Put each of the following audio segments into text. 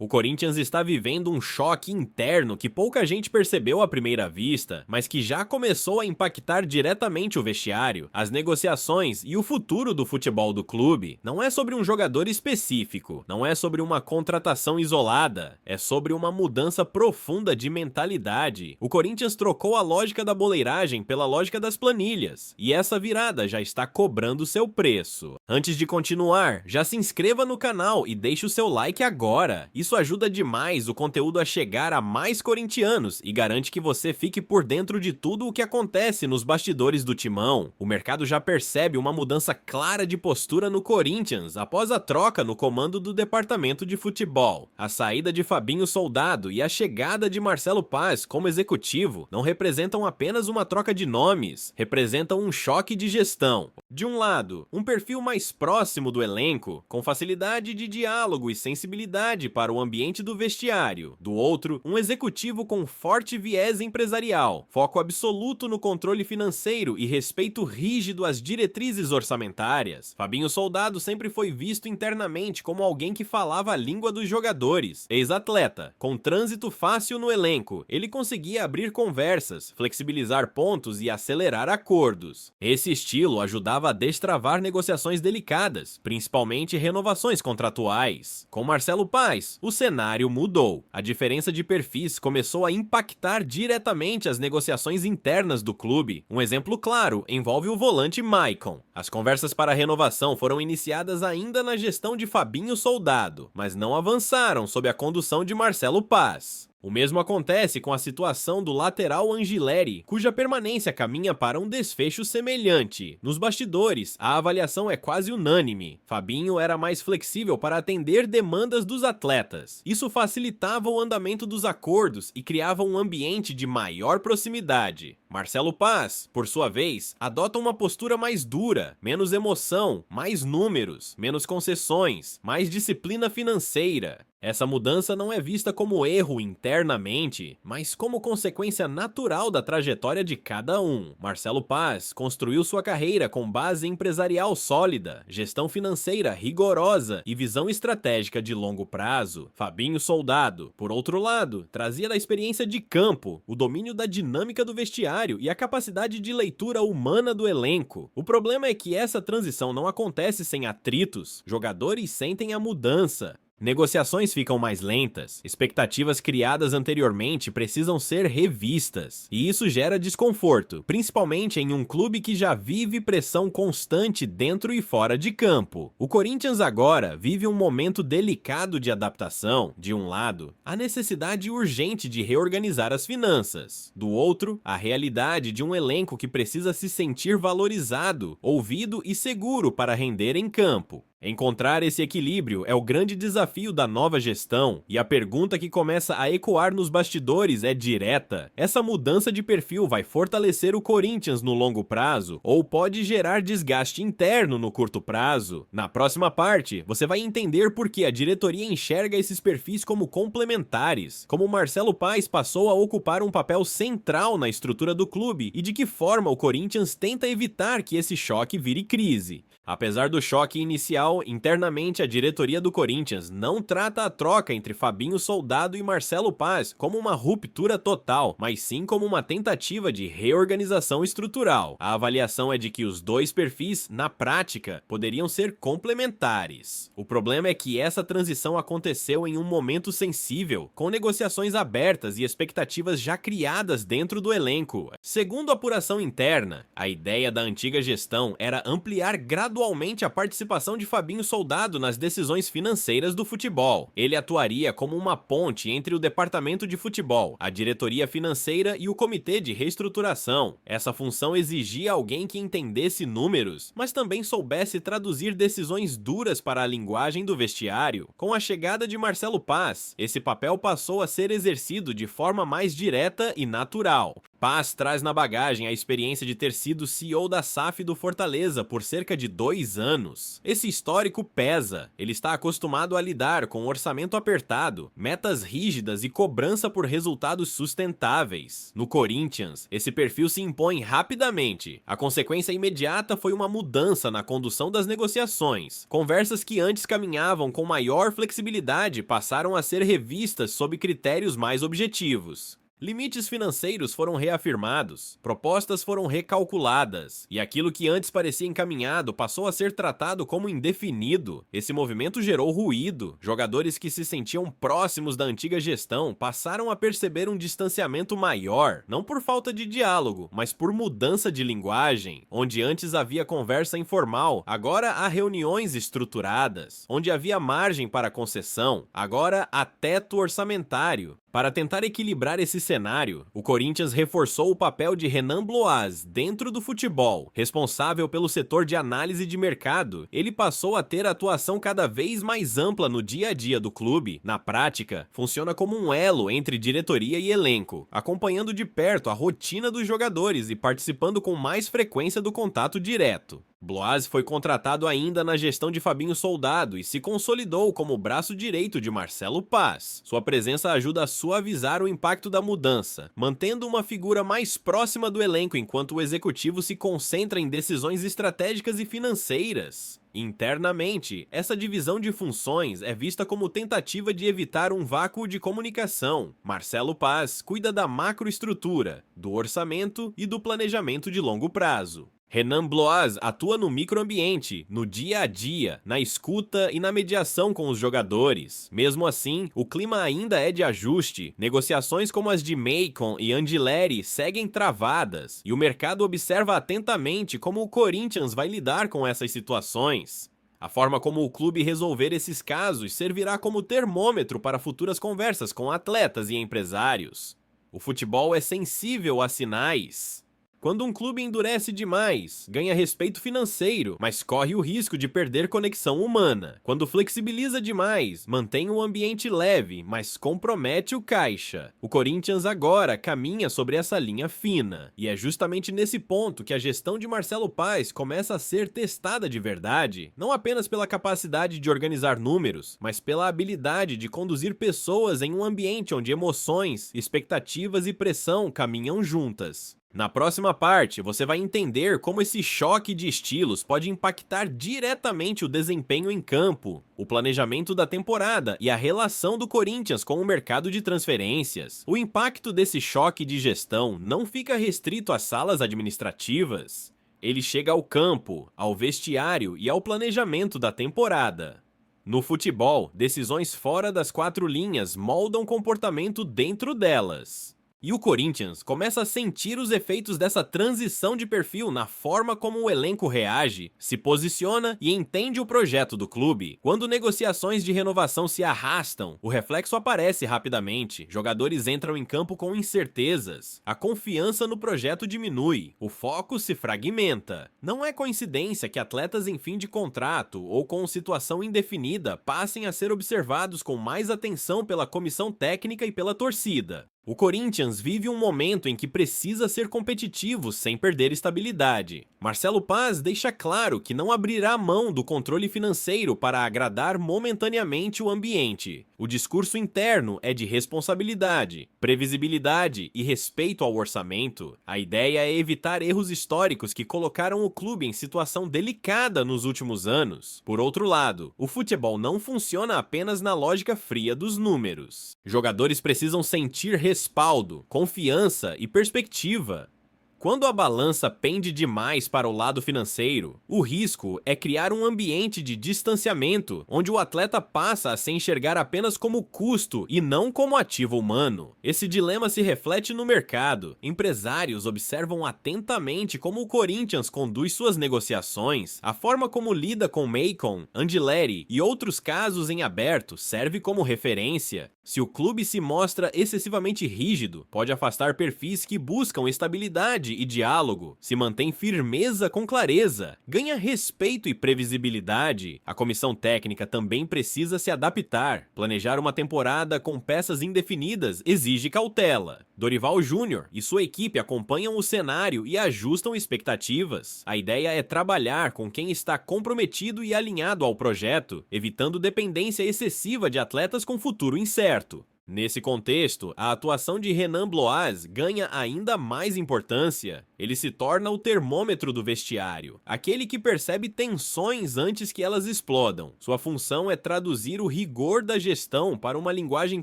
O Corinthians está vivendo um choque interno que pouca gente percebeu à primeira vista, mas que já começou a impactar diretamente o vestiário, as negociações e o futuro do futebol do clube. Não é sobre um jogador específico, não é sobre uma contratação isolada, é sobre uma mudança profunda de mentalidade. O Corinthians trocou a lógica da boleiragem pela lógica das planilhas, e essa virada já está cobrando seu preço. Antes de continuar, já se inscreva no canal e deixe o seu like agora. Isso ajuda demais o conteúdo a chegar a mais corintianos e garante que você fique por dentro de tudo o que acontece nos bastidores do timão. O mercado já percebe uma mudança clara de postura no Corinthians após a troca no comando do departamento de futebol. A saída de Fabinho Soldado e a chegada de Marcelo Paz como executivo não representam apenas uma troca de nomes, representam um choque de gestão. De um lado, um perfil mais próximo do elenco, com facilidade de diálogo e sensibilidade para o ambiente do vestiário. Do outro, um executivo com forte viés empresarial, foco absoluto no controle financeiro e respeito rígido às diretrizes orçamentárias. Fabinho Soldado sempre foi visto internamente como alguém que falava a língua dos jogadores. Ex-atleta, com trânsito fácil no elenco, ele conseguia abrir conversas, flexibilizar pontos e acelerar acordos. Esse estilo ajudava a destravar negociações delicadas, principalmente renovações contratuais. Com Marcelo Paz, o cenário mudou. A diferença de perfis começou a impactar diretamente as negociações internas do clube. Um exemplo claro envolve o volante Maicon. As conversas para a renovação foram iniciadas ainda na gestão de Fabinho Soldado, mas não avançaram sob a condução de Marcelo Paz. O mesmo acontece com a situação do lateral Angileri, cuja permanência caminha para um desfecho semelhante. Nos bastidores, a avaliação é quase unânime. Fabinho era mais flexível para atender demandas dos atletas. Isso facilitava o andamento dos acordos e criava um ambiente de maior proximidade. Marcelo Paz, por sua vez, adota uma postura mais dura, menos emoção, mais números, menos concessões, mais disciplina financeira. Essa mudança não é vista como erro internamente, mas como consequência natural da trajetória de cada um. Marcelo Paz construiu sua carreira com base empresarial sólida, gestão financeira rigorosa e visão estratégica de longo prazo. Fabinho Soldado, por outro lado, trazia da experiência de campo, o domínio da dinâmica do vestiário e a capacidade de leitura humana do elenco. O problema é que essa transição não acontece sem atritos. Jogadores sentem a mudança. Negociações ficam mais lentas, expectativas criadas anteriormente precisam ser revistas, e isso gera desconforto, principalmente em um clube que já vive pressão constante dentro e fora de campo. O Corinthians agora vive um momento delicado de adaptação. De um lado, a necessidade urgente de reorganizar as finanças. Do outro, a realidade de um elenco que precisa se sentir valorizado, ouvido e seguro para render em campo. Encontrar esse equilíbrio é o grande desafio da nova gestão, e a pergunta que começa a ecoar nos bastidores é direta: essa mudança de perfil vai fortalecer o Corinthians no longo prazo ou pode gerar desgaste interno no curto prazo? Na próxima parte, você vai entender por que a diretoria enxerga esses perfis como complementares, como Marcelo Paz passou a ocupar um papel central na estrutura do clube e de que forma o Corinthians tenta evitar que esse choque vire crise. Apesar do choque inicial, internamente a diretoria do Corinthians não trata a troca entre Fabinho Soldado e Marcelo Paz como uma ruptura total, mas sim como uma tentativa de reorganização estrutural. A avaliação é de que os dois perfis, na prática, poderiam ser complementares. O problema é que essa transição aconteceu em um momento sensível, com negociações abertas e expectativas já criadas dentro do elenco. Segundo a apuração interna, a ideia da antiga gestão era ampliar gradualmente a participação de Fabinho Soldado nas decisões financeiras do futebol. Ele atuaria como uma ponte entre o departamento de futebol, a diretoria financeira e o comitê de reestruturação. Essa função exigia alguém que entendesse números, mas também soubesse traduzir decisões duras para a linguagem do vestiário. Com a chegada de Marcelo Paz, esse papel passou a ser exercido de forma mais direta e natural. Paz traz na bagagem a experiência de ter sido CEO da SAF do Fortaleza por cerca de 2 2 anos. Esse histórico pesa. Ele está acostumado a lidar com um orçamento apertado, metas rígidas e cobrança por resultados sustentáveis. No Corinthians, esse perfil se impõe rapidamente. A consequência imediata foi uma mudança na condução das negociações. Conversas que antes caminhavam com maior flexibilidade passaram a ser revistas sob critérios mais objetivos. Limites financeiros foram reafirmados, propostas foram recalculadas, e aquilo que antes parecia encaminhado passou a ser tratado como indefinido. Esse movimento gerou ruído. Jogadores que se sentiam próximos da antiga gestão passaram a perceber um distanciamento maior, não por falta de diálogo, mas por mudança de linguagem. Onde antes havia conversa informal, agora há reuniões estruturadas. Onde havia margem para concessão, agora há teto orçamentário. Para tentar equilibrar esse cenário, o Corinthians reforçou o papel de Renan Bloaz dentro do futebol. Responsável pelo setor de análise de mercado, ele passou a ter atuação cada vez mais ampla no dia a dia do clube. Na prática, funciona como um elo entre diretoria e elenco, acompanhando de perto a rotina dos jogadores e participando com mais frequência do contato direto. Bloaz foi contratado ainda na gestão de Fabinho Soldado e se consolidou como o braço direito de Marcelo Paz. Sua presença ajuda a suavizar o impacto da mudança, mantendo uma figura mais próxima do elenco enquanto o executivo se concentra em decisões estratégicas e financeiras. Internamente, essa divisão de funções é vista como tentativa de evitar um vácuo de comunicação. Marcelo Paz cuida da macroestrutura, do orçamento e do planejamento de longo prazo. Renan Bloaz atua no microambiente, no dia a dia, na escuta e na mediação com os jogadores. Mesmo assim, o clima ainda é de ajuste. Negociações como as de Maicon e Angileri seguem travadas, e o mercado observa atentamente como o Corinthians vai lidar com essas situações. A forma como o clube resolver esses casos servirá como termômetro para futuras conversas com atletas e empresários. O futebol é sensível a sinais. Quando um clube endurece demais, ganha respeito financeiro, mas corre o risco de perder conexão humana. Quando flexibiliza demais, mantém um ambiente leve, mas compromete o caixa. O Corinthians agora caminha sobre essa linha fina, e é justamente nesse ponto que a gestão de Marcelo Paz começa a ser testada de verdade, não apenas pela capacidade de organizar números, mas pela habilidade de conduzir pessoas em um ambiente onde emoções, expectativas e pressão caminham juntas. Na próxima parte, você vai entender como esse choque de estilos pode impactar diretamente o desempenho em campo, o planejamento da temporada e a relação do Corinthians com o mercado de transferências. O impacto desse choque de gestão não fica restrito às salas administrativas. Ele chega ao campo, ao vestiário e ao planejamento da temporada. No futebol, decisões fora das 4 linhas moldam comportamento dentro delas. E o Corinthians começa a sentir os efeitos dessa transição de perfil na forma como o elenco reage, se posiciona e entende o projeto do clube. Quando negociações de renovação se arrastam, o reflexo aparece rapidamente. Jogadores entram em campo com incertezas. A confiança no projeto diminui. O foco se fragmenta. Não é coincidência que atletas em fim de contrato ou com situação indefinida passem a ser observados com mais atenção pela comissão técnica e pela torcida. O Corinthians vive um momento em que precisa ser competitivo sem perder estabilidade. Marcelo Paz deixa claro que não abrirá mão do controle financeiro para agradar momentaneamente o ambiente. O discurso interno é de responsabilidade, previsibilidade e respeito ao orçamento. A ideia é evitar erros históricos que colocaram o clube em situação delicada nos últimos anos. Por outro lado, o futebol não funciona apenas na lógica fria dos números. Jogadores precisam sentir respaldo, confiança e perspectiva. Quando a balança pende demais para o lado financeiro, o risco é criar um ambiente de distanciamento, onde o atleta passa a se enxergar apenas como custo e não como ativo humano. Esse dilema se reflete no mercado. Empresários observam atentamente como o Corinthians conduz suas negociações. A forma como lida com Maicon, Angileri e outros casos em aberto serve como referência. Se o clube se mostra excessivamente rígido, pode afastar perfis que buscam estabilidade honestidade e diálogo, se mantém firmeza com clareza, ganha respeito e previsibilidade, a comissão técnica também precisa se adaptar. Planejar uma temporada com peças indefinidas exige cautela. Dorival Júnior e sua equipe acompanham o cenário e ajustam expectativas. A ideia é trabalhar com quem está comprometido e alinhado ao projeto, evitando dependência excessiva de atletas com futuro incerto. Nesse contexto, a atuação de Renan Bloaz ganha ainda mais importância. Ele se torna o termômetro do vestiário, aquele que percebe tensões antes que elas explodam. Sua função é traduzir o rigor da gestão para uma linguagem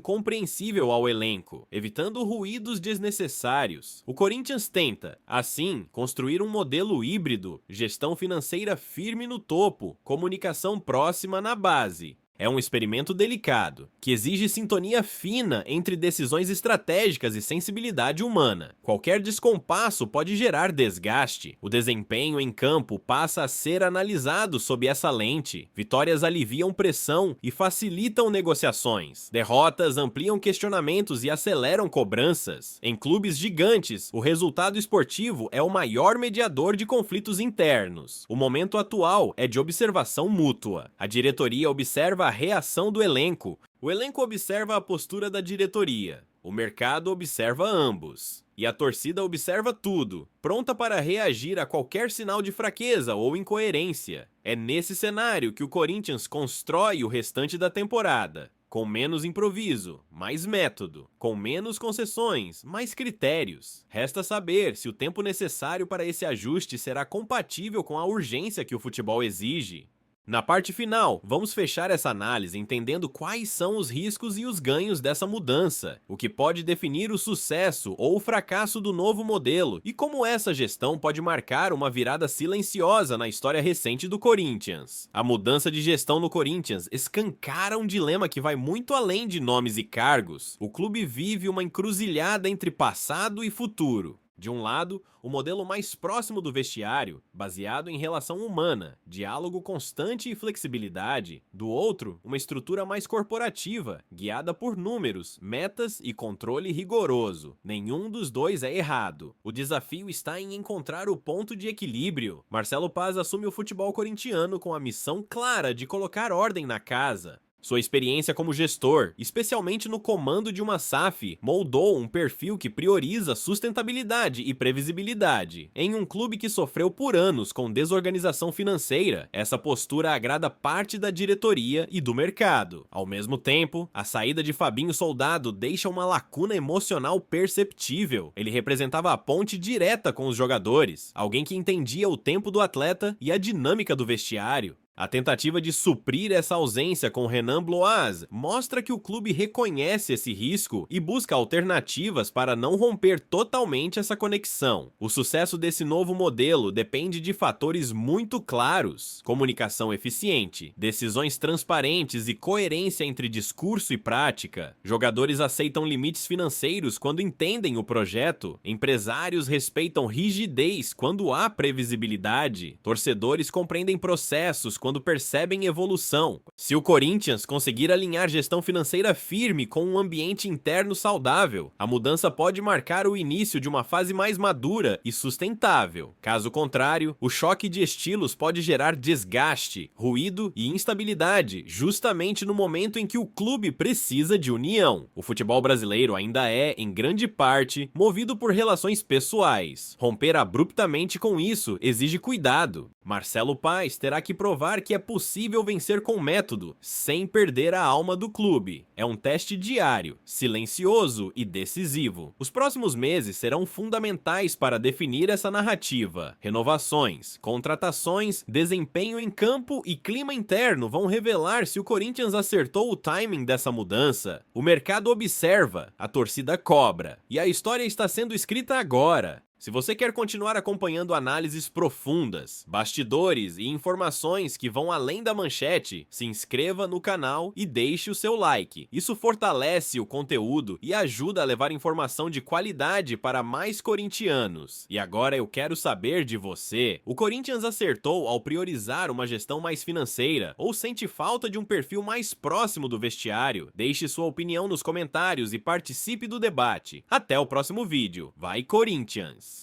compreensível ao elenco, evitando ruídos desnecessários. O Corinthians tenta, assim, construir um modelo híbrido, gestão financeira firme no topo, comunicação próxima na base. É um experimento delicado, que exige sintonia fina entre decisões estratégicas e sensibilidade humana. Qualquer descompasso pode gerar desgaste. O desempenho em campo passa a ser analisado sob essa lente. Vitórias aliviam pressão e facilitam negociações. Derrotas ampliam questionamentos e aceleram cobranças. Em clubes gigantes, o resultado esportivo é o maior mediador de conflitos internos. O momento atual é de observação mútua. A diretoria observa a reação do elenco. O elenco observa a postura da diretoria. O mercado observa ambos. E a torcida observa tudo, pronta para reagir a qualquer sinal de fraqueza ou incoerência. É nesse cenário que o Corinthians constrói o restante da temporada. Com menos improviso, mais método, com menos concessões, mais critérios. Resta saber se o tempo necessário para esse ajuste será compatível com a urgência que o futebol exige. Na parte final, vamos fechar essa análise entendendo quais são os riscos e os ganhos dessa mudança, o que pode definir o sucesso ou o fracasso do novo modelo e como essa gestão pode marcar uma virada silenciosa na história recente do Corinthians. A mudança de gestão no Corinthians escancara um dilema que vai muito além de nomes e cargos. O clube vive uma encruzilhada entre passado e futuro. De um lado, o modelo mais próximo do vestiário, baseado em relação humana, diálogo constante e flexibilidade. Do outro, uma estrutura mais corporativa, guiada por números, metas e controle rigoroso. Nenhum dos dois é errado. O desafio está em encontrar o ponto de equilíbrio. Marcelo Paz assume o futebol corintiano com a missão clara de colocar ordem na casa. Sua experiência como gestor, especialmente no comando de uma SAF, moldou um perfil que prioriza sustentabilidade e previsibilidade. Em um clube que sofreu por anos com desorganização financeira, essa postura agrada parte da diretoria e do mercado. Ao mesmo tempo, a saída de Fabinho Soldado deixa uma lacuna emocional perceptível. Ele representava a ponte direta com os jogadores, alguém que entendia o tempo do atleta e a dinâmica do vestiário. A tentativa de suprir essa ausência com Renan Bloaz mostra que o clube reconhece esse risco e busca alternativas para não romper totalmente essa conexão. O sucesso desse novo modelo depende de fatores muito claros: comunicação eficiente, decisões transparentes e coerência entre discurso e prática. Jogadores aceitam limites financeiros quando entendem o projeto, empresários respeitam rigidez quando há previsibilidade, torcedores compreendem processos quando percebem evolução. Se o Corinthians conseguir alinhar gestão financeira firme com um ambiente interno saudável, a mudança pode marcar o início de uma fase mais madura e sustentável. Caso contrário, o choque de estilos pode gerar desgaste, ruído e instabilidade, justamente no momento em que o clube precisa de união. O futebol brasileiro ainda é, em grande parte, movido por relações pessoais. Romper abruptamente com isso exige cuidado. Marcelo Paz terá que provar que é possível vencer com método, sem perder a alma do clube. É um teste diário, silencioso e decisivo. Os próximos meses serão fundamentais para definir essa narrativa. Renovações, contratações, desempenho em campo e clima interno vão revelar se o Corinthians acertou o timing dessa mudança. O mercado observa, a torcida cobra, e a história está sendo escrita agora. Se você quer continuar acompanhando análises profundas, bastidores e informações que vão além da manchete, se inscreva no canal e deixe o seu like. Isso fortalece o conteúdo e ajuda a levar informação de qualidade para mais corintianos. E agora eu quero saber de você. O Corinthians acertou ao priorizar uma gestão mais financeira ou sente falta de um perfil mais próximo do vestiário? Deixe sua opinião nos comentários e participe do debate. Até o próximo vídeo. Vai Corinthians!